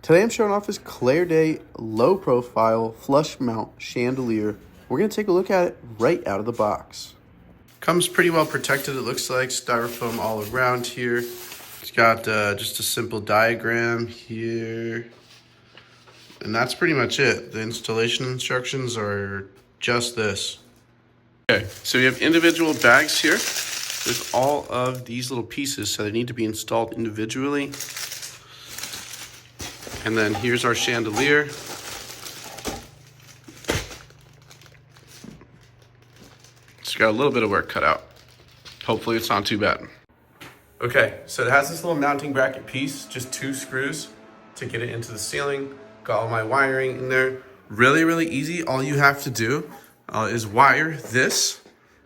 Today I'm showing off this CLAIRDAI low profile flush mount chandelier. We're going to take a look at it right out of the box. Comes pretty well protected, it looks like. Styrofoam all around here. It's got just a simple diagram here. And that's pretty much it. The installation instructions are just this. Okay, so we have individual bags here with all of these little pieces, so they need to be installed individually. And then here's our chandelier. It's got a little bit of work cut out. Hopefully it's not too bad. Okay, so it has this little mounting bracket piece, just 2 screws to get it into the ceiling. Got all my wiring in there. Really, really easy. All you have to do is wire this.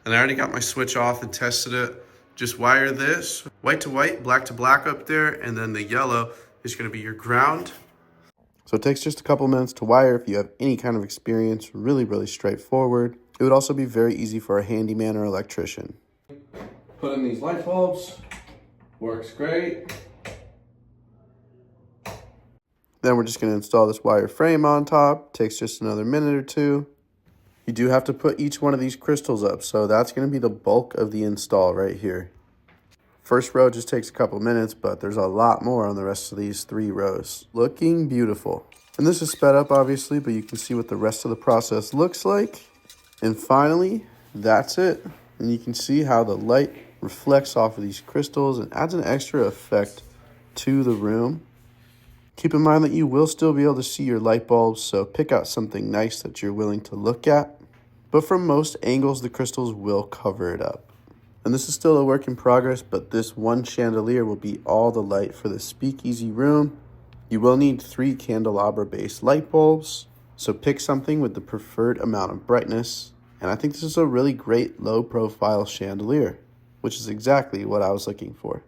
And I already got my switch off and tested it. Just wire this, white to white, black to black up there, and then the yellow is gonna be your ground. So it takes just a couple minutes to wire if you have any kind of experience. Really, really straightforward. It would also be very easy for a handyman or electrician. Put in these light bulbs. Works great. Then we're just going to install this wire frame on top. Takes just another minute or two. You do have to put each one of these crystals up, so that's going to be the bulk of the install right here. First row just takes a couple minutes, but there's a lot more on the rest of these 3 rows. Looking beautiful. And this is sped up, obviously, but you can see what the rest of the process looks like. And finally, that's it. And you can see how the light reflects off of these crystals and adds an extra effect to the room. Keep in mind that you will still be able to see your light bulbs, so pick out something nice that you're willing to look at. But from most angles, the crystals will cover it up. And this is still a work in progress, but this one chandelier will be all the light for the speakeasy room. You will need 3 candelabra-based light bulbs, so pick something with the preferred amount of brightness. And I think this is a really great low-profile chandelier, which is exactly what I was looking for.